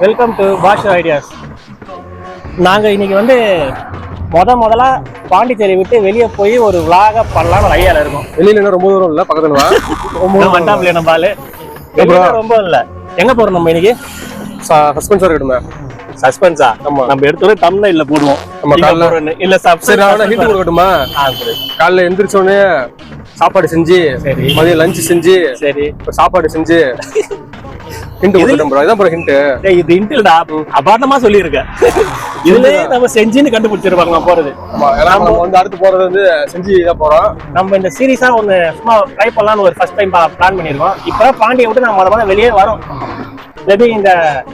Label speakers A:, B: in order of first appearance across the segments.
A: Welcome to Bash ideas. நாங்கள் இன்னைக்கு வந்து முதல்ல பாண்டிச்சேரி விட்டு வெளியே போய் ஒரு விளாக பண்ணலாம் ஒரு ஐடியாவில் இருக்கோம்.
B: வெளியில ரொம்ப தூரம் இல்லை, பக்கத்துல
A: மண்டாப்ல நம்ம ஆளு ரொம்ப இல்லை. எங்கே போகிறோம் நம்ம இன்னைக்கு?
B: சஸ்பென்ஸா இருக்கட்டுமே.
A: சஸ்பென்ஸா? நம்ம எடுத்தோடனே தமிழ்ல போடுவோம். இல்ல
B: சரி, ஹிண்ட் கொடுக்கட்டுமா? காலைல எந்திரிச்சோடனே சாப்பாடு செஞ்சு, மதியம் லஞ்ச் செஞ்சு, சரி சாப்பாடு செஞ்சு ஹிண்ட் கொடுக்கட்டும் ப்ரோ. இதான் ப்ரோ ஹிண்ட்.
A: இது ஹிண்ட்டா அபார்த்தமா சொல்லியிருக்கேன். இதுலயே நம்ம செஞ்சுன்னு கண்டுபிடிச்சிருப்பாங்க நம்ம போறது.
B: நம்ம வந்து அடுத்து போறது வந்து செஞ்சு தான் போறோம்.
A: நம்ம இந்த சீரீஸா ஒன்னு சும்மா ட்ரை பண்ணலாம்னு ஒரு ஃபர்ஸ்ட் டைம் பிளான் பண்ணிருக்கோம். இப்ப பாண்டியை விட்டு நம்ம முதல்ல வெளியே வரோம். மேபி இந்த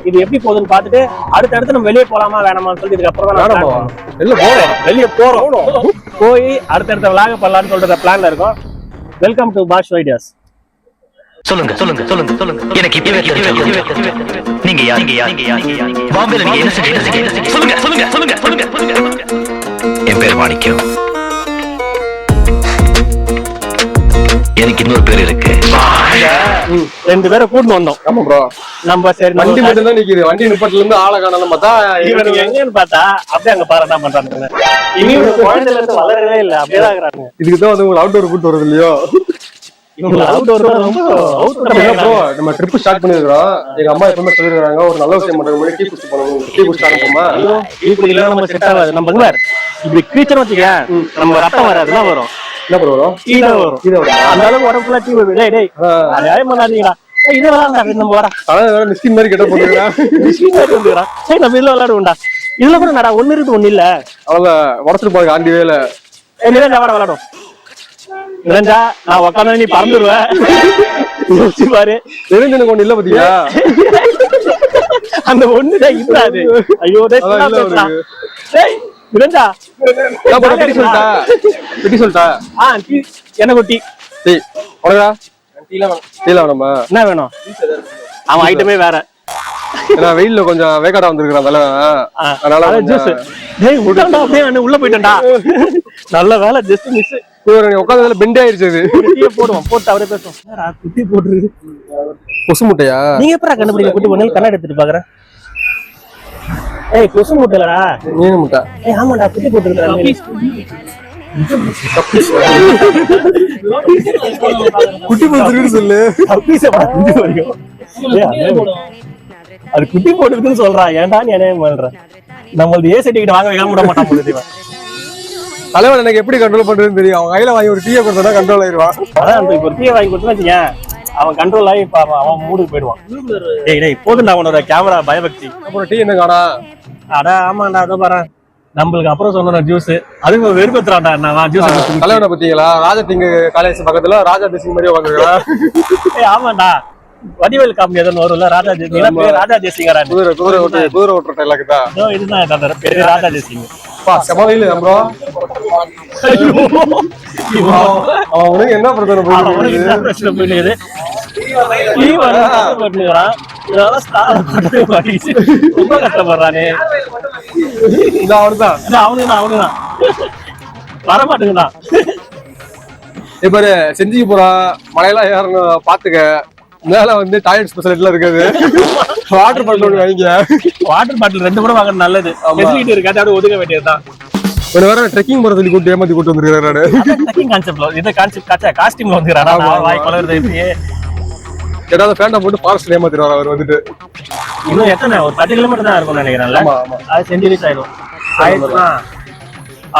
A: இது எப்படி போகுதுன்னு பார்த்துட்டு அடுத்தடுத்து நம்ம வெளியே போலாமா வேணாமான்னு சொல்லி இதுக்கு அப்புறம் தான் வெளியே போறோம். போய் அடுத்தடுத்த விளாக பண்ணலாம்னு சொல்ற பிளான்ல இருக்கோம். Welcome to Bash Ideas.
C: சொல்லுங்க சொல்லுங்க சொல்லுங்க சொல்லுங்க. எனக்கு இப்பவே நீங்க யார்? பாம்பேல நீங்க என்ன செஞ்சீங்க? சொல்லுங்க சொல்லுங்க சொல்லுங்க சொல்லுங்க. என் பேர் மாணிக்கம். எனக்கு இன்னொரு பேர் இருக்கு.
A: ரெண்டு பேரை கூட்டிட்டு வந்தோம்.
B: ஆமா ப்ரோ.
A: நம்ம சரி
B: வண்டி மட்டும் தான் நிக்குது. வண்டி நிப்பாட்டுல இருந்து ஆளை காணலாம் பார்த்தா
A: இவனுக்கு எங்கன்னு பார்த்தா அப்படியே அங்க பாரு என்ன பண்றாங்க. இவங்க குழந்தைல இருந்து வளரவே இல்லை, அப்படியேதான் இருக்கிறாங்க.
B: இதுக்கு தான் வந்து உங்களுக்கு அவுட்டோர் கூட்டு வரது இல்லையோ? நம்ம ட்ரிப் ஸ்டார்ட் பண்ணிருக்கோம். எங்க அம்மா எப்பவுமே சொல்லிருக்காங்க ஒரு நல்ல விஷயம் பண்றது டீ குடிச்சு போனோம். டீ குடிச்சு ஆரம்பிப்போமா?
A: நம்ம செட் ஆகாது. நம்ம இப்படி கிரீச்சர் வச்சுக்க நம்ம ரத்தம் வராதுன்னா வரும்.
B: என்ன வரும்?
A: அந்த அளவுக்கு உடம்புல டீ வருது. டேய் நியாயம் பண்ணாதீங்களா? இது விளாடுறா நம்ம வர
B: அதான் மிஸ்கின் மாதிரி கெட்ட போட்டுக்கிறா.
A: சரி நம்ம இதுல விளையாடுவோம்டா. இதுல கூட நடா ஒண்ணு இருக்கு ஒண்ணு இல்ல.
B: அவங்க உடச்சிட்டு போறாங்க ஆண்டி வேல.
A: விளையாடும் நினைஞ்சா நான் உட்காந்து நீ பறந்துருவேன். யோசிச்சு பாரு.
B: தெரிஞ்சு ஒண்ணு இல்ல பாத்தீங்களா?
A: அந்த ஒண்ணுதான் இல்லாது. ஐயோ விளைஞ்சா என்ன கொட்டி என்ன வேணும்? அவன் ஐட்டமே வேற.
B: வெயில்ல கொஞ்சம் வேக்காடா வந்திருக்கான் அதனால
A: உள்ள போயிட்டா. நல்ல வேலை ஜஸ்ட் மிஸ்.
B: உட்காந்து பெண்டே ஆயிடுச்சு.
A: போடுவோம் போட்டு அவரே பேசுவோம். குட்டி போட்டுருக்கு.
B: கொசு முட்டையா? நீங்க
A: எப்படா கண்டுபிடிக்க? குட்டி பொண்ணு கண்ணாடி எடுத்துட்டு பாக்குறேன். ஏய் கொசு முட்டைலடா,
B: மீன் முட்டை.
A: ஏய் ஆமாடா குட்டி போட்டுருக்கா.
B: குட்டி போட்டுருக்குன்னு சொல்லு.
A: அது குட்டி போட்டுருக்குன்னு சொல்றான். ஏன்டா நீ என்ன பண்ற? நம்மளது ஏசி டிக்கெட் வாங்க வைக்காம விட மாட்டான்.
B: தலைவன் எனக்கு எப்படி கண்ட்ரோல் பண்றதுன்னு தெரியும். அவன் கையில வாங்கி ஒரு டீயை கொடுத்தா கண்ட்ரோல் ஆயிடுவான்.
A: அதான் இப்ப டீயை வாங்கி கொடுத்தா அவன் கண்ட்ரோல் ஆகி அவன் மூடுக்கு போயிடுவான். டேய் போதுண்டா அவனோட கேமரா பயபக்தி.
B: அப்புறம் டீ என்ன காணா?
A: அடா ஆமாண்டா அதோ பாரு. நம்மளுக்கு அப்புறம் சொன்ன ஜூஸ் அதுக்கு வெறுப்பத்துறான்டா. நான் ஜூஸ்
B: தலைவனை பத்தீங்களா? ராஜா திங்கு காலேஜ் பக்கத்துல ராஜா தேசிங் மாதிரியே வாங்குறா.
A: ஆமாண்டா வடிவேல் காமெடி எதோ வரும்ல ராஜா தேசிங். ராஜா தேசிங்கரா
B: குதிரை ஓட்டுற டைலாக் தான்.
A: இதுதான் பேரு ராஜா தேசிங்.
B: செமவையில் ப்ரோ. அவனுக்கு என்ன பிரச்சனை போயிடுது? ரொம்ப கஷ்டப்படுறானே. அவனுதான் வரமாட்டேங்கண்ணா. இப்ப செஞ்சுக்கு போறான். மழையெல்லாம் ஏறணும் பாத்துக்க. மேல வந்து டாய்லெட் ஸ்பெசிலிட்டிலாம் இருக்காது. வாட்டர் பாட்டில் ஒன்று வாங்கிக்க.
A: வாட்டர் பாட்டில் 2 கூட வாங்க நல்லது. இருக்காது அப்படி ஒதுக்க வேண்டியதுதான்.
B: ஒரு வேற ட்ரெக்கிங் போற சொல்லி கூட்டு ஏமாத்தி கூட்டு வந்துருக்காரு.
A: ட்ரெக்கிங் கான்செப்ட்ல இந்த கான்செப்ட் காஸ்டியூம்ல வந்துறானா? வாய் கலர்றது இப்படியே
B: ஏதாவது ஃபேண்டா போட்டு ஃபாரஸ்ட்ல ஏமாத்திடுவார் அவர் வந்துட்டு.
A: இன்னும் எத்தனை ஒரு 10 கிலோமீட்டர் தான் இருக்கும்னு நினைக்கிறேன்ல. அது செஞ்சு ரீச் ஆயிடும்.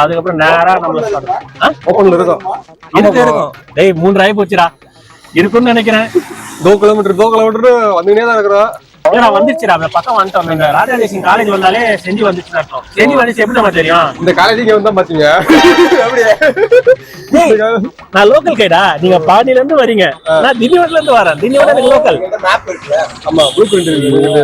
A: அதுக்கப்புறம் நேரா நம்ம
B: ஓப்பன்ல இருக்கும்.
A: டேய் 3 ஆயி போச்சுடா. இருக்கும்னு நினைக்கிறேன்.
B: 2 கிலோமீட்டர் வந்துனே தான் இருக்கிறோம்.
A: வந்துச்சுடா. அந்த பக்கம் வந்துட்டோம். இந்த ராஜா தேசிங் காலேஜ் வந்தாலே செஞ்சு வந்துச்சுன்னு அர்த்தம். செஞ்சு வந்துச்சு எப்படி நம்ம தெரியும்?
B: இந்த காலேஜுக்கு வந்தா பாத்தீங்க.
A: நான் லோக்கல் கைடா. நீங்க பாண்டியில இருந்து வரீங்க, நான் திண்டிவனத்துல இருந்து வரேன். திண்டிவனம் லோக்கல்.
B: ஆமா ப்ளூ பிரிண்ட் இருக்கு.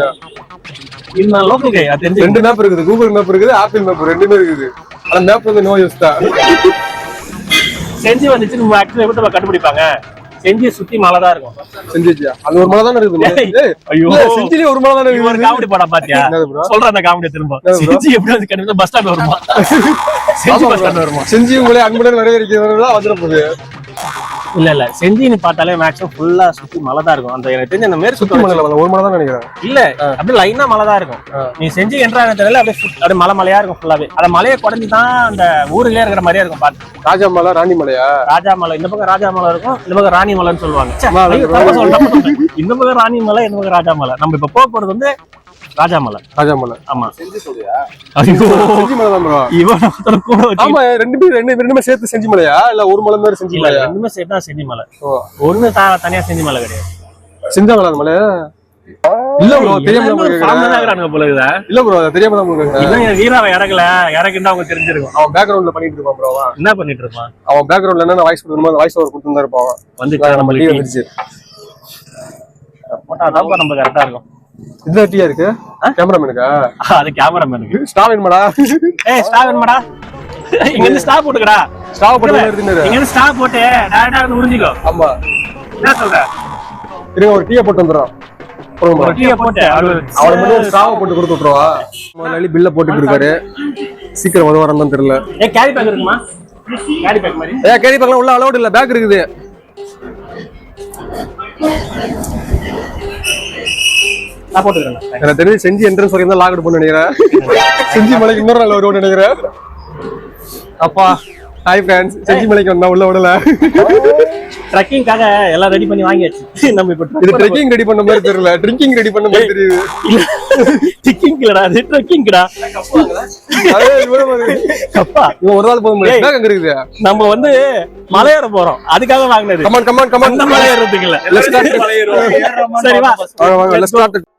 A: இது நான் லோக்கல் கை. அது
B: 2 மேப் இருக்குது. கூகுள் மேப் இருக்குது, ஆப்பிள் மேப் ரெண்டுமே இருக்குது. அந்த மேப் வந்து நோ யூஸ் தான்.
A: செஞ்சு வந்துச்சு நம்ம ஆக்சுவலா எப்படி நம்ம கண்டுபிடிப்பாங்க? செஞ்சி சுத்தி மலை தான் இருக்கும்.
B: செஞ்சியா? அது ஒரு மலை தானே இருக்குது.
A: ஐயோ
B: செஞ்சிலே ஒரு மலை தானே இருக்குது.
A: ஒரு காமெடி படம் பாத்தியா? சொல்றேன் அந்த காமெடி திரும்ப. செஞ்சி எப்படி வந்து கண்டிப்பா பஸ் ஸ்டாண்ட் வருமா? செஞ்சி பஸ் ஸ்டாண்ட் வருமா?
B: செஞ்சி உங்களே அன்புடன் வரவேற்கிறவர்களா வந்துட போகுது.
A: இல்ல செஞ்சின்னு பார்த்தாலே மேக்ஸிமம் ஃபுல்லா சுத்தி மலை தான் இருக்கும். அந்த எனக்கு தெரிஞ்ச அந்த மேற்கு
B: சுத்தி மலை இல்ல, ஒரு மலை தான் நினைக்கிறேன்.
A: இல்ல அப்படியே லைனா மலை தான் இருக்கும். நீ செஞ்சு என்றாங்க தெரியல, அப்படியே மலையா இருக்கும் ஃபுல்லாவே. அந்த மலையை குறைஞ்சி தான் அந்த ஊருலயே இருக்கிற மாதிரியே இருக்கும். பாத்து
B: ராஜா மலை, ராணி மலையா?
A: ராஜா மலை, இந்த பக்கம் ராஜா மலை இருக்கும், இந்த பக்கம் ராணி மலைன்னு சொல்லுவாங்க. இந்த பக்கம் ராணி மலை, இந்த பக்கம் ராஜா மலை. நம்ம இப்ப போக போறது வந்து ராஜா மலை.
B: ராஜா மலை.
A: ஆமா,
B: செஞ்சி மலை தான் ப்ரோ.
A: இவன் கூட
B: ஆமா, ரெண்டுமே சேர்த்து செஞ்சி மலையா இல்ல ஒரு மலை மாதிரி செஞ்சி மலையா?
A: ரெண்டுமே சேர்த்து தான் செஞ்சி மலை. ஒண்ணு தனியா செஞ்சி மலை கிடையாது.
B: செஞ்சாங்களா அந்த மலை? இல்ல ப்ரோ, தெரியாம
A: போல இருக்குதா?
B: இல்ல ப்ரோ, தெரியாம தான் உங்களுக்கு.
A: வீராவை இறக்கல, இறக்குன்னு அவங்க தெரிஞ்சிருக்கும்.
B: அவன் பேக்ரவுண்ட்ல பண்ணிட்டு இருப்பான் ப்ரோ.
A: என்ன பண்ணிட்டு இருப்பான்?
B: அவன் பேக்ரவுண்ட்ல என்ன வாய்ஸ் கொடுக்கணுமோ அந்த வாய்ஸ் ஓவர் கொடுத்துட்டு தான் இருப்பான்.
A: வந்து நம்ம டீ வந்துச்சு போட்டா தான் நம்ம கரெக்டா இருக்கும்.
B: இந்த டீயா இருக்கு கேமராமேனுக்கா?
A: அது கேமராமேனுக்கு.
B: ஸ்டாப் வேணுமாடா?
A: ஏய் ஸ்டாப் வேணுமாடா? இங்க இருந்து ஸ்டாப் போட்டுக்கடா.
B: ஸ்டாப் போட்டு எடுத்துனரு.
A: இங்க இருந்து ஸ்டாப் போட்டு டைரக்டா வந்து உறிஞ்சிக்கோ.
B: ஆமா,
A: என்ன சொல்ற?
B: இருங்க ஒரு டீயை போட்டு வந்துறோம்.
A: ஒரு டீயை போட்டு
B: அவளை மட்டும் ஸ்டாப் போட்டு கொடுத்து விட்டுருவா. முதலாளி பில்ல போட்டுட்டு இருக்காரு. சீக்கிரம் வரணும் தெரியல.
A: ஏய் கேரி பேக் இருக்குமா? கேரி பேக் மாதிரி.
B: ஏய் கேரி பேக்லாம் உள்ள அலௌட் இல்ல, பேக் இருக்குது.
A: நான் போட்டுக்கிறேன்.
B: எனக்கு தெரிஞ்சு செஞ்சி என்ட்ரன்ஸ் வரைக்கும் தான் லாக் அவுட் பண்ண நினைக்கிறேன். செஞ்சி மலைக்கு இன்னொரு நாள் வருவோம்னு நினைக்கிறேன். அப்பா ஹாய் ஃப்ரெண்ட்ஸ், செஞ்சி மலைக்கு வந்தா உள்ள விடல.
A: ட்ரெக்கிங்காக எல்லாம் ரெடி பண்ணி வாங்கியாச்சு. நம்ம இப்ப
B: இது ட்ரெக்கிங் ரெடி பண்ண மாதிரி தெரியல, ட்ரிங்கிங் ரெடி பண்ண மாதிரி தெரியுது.
A: ட்ரெக்கிங் இல்லடா, இது ட்ரெக்கிங்டா. கப்பா
B: இவன் ஒரு நாள் போக முடியாது. பேக் எங்க இருக்குது?
A: நம்ம வந்து மலையேற போறோம், அதுக்காக வாங்கினது.
B: Come on come on come on.
A: மலையேறதுக்கு இல்ல.
B: Let's start.
A: சரி வா,
B: வாங்க லெட்ஸ் ஸ்டார்ட்.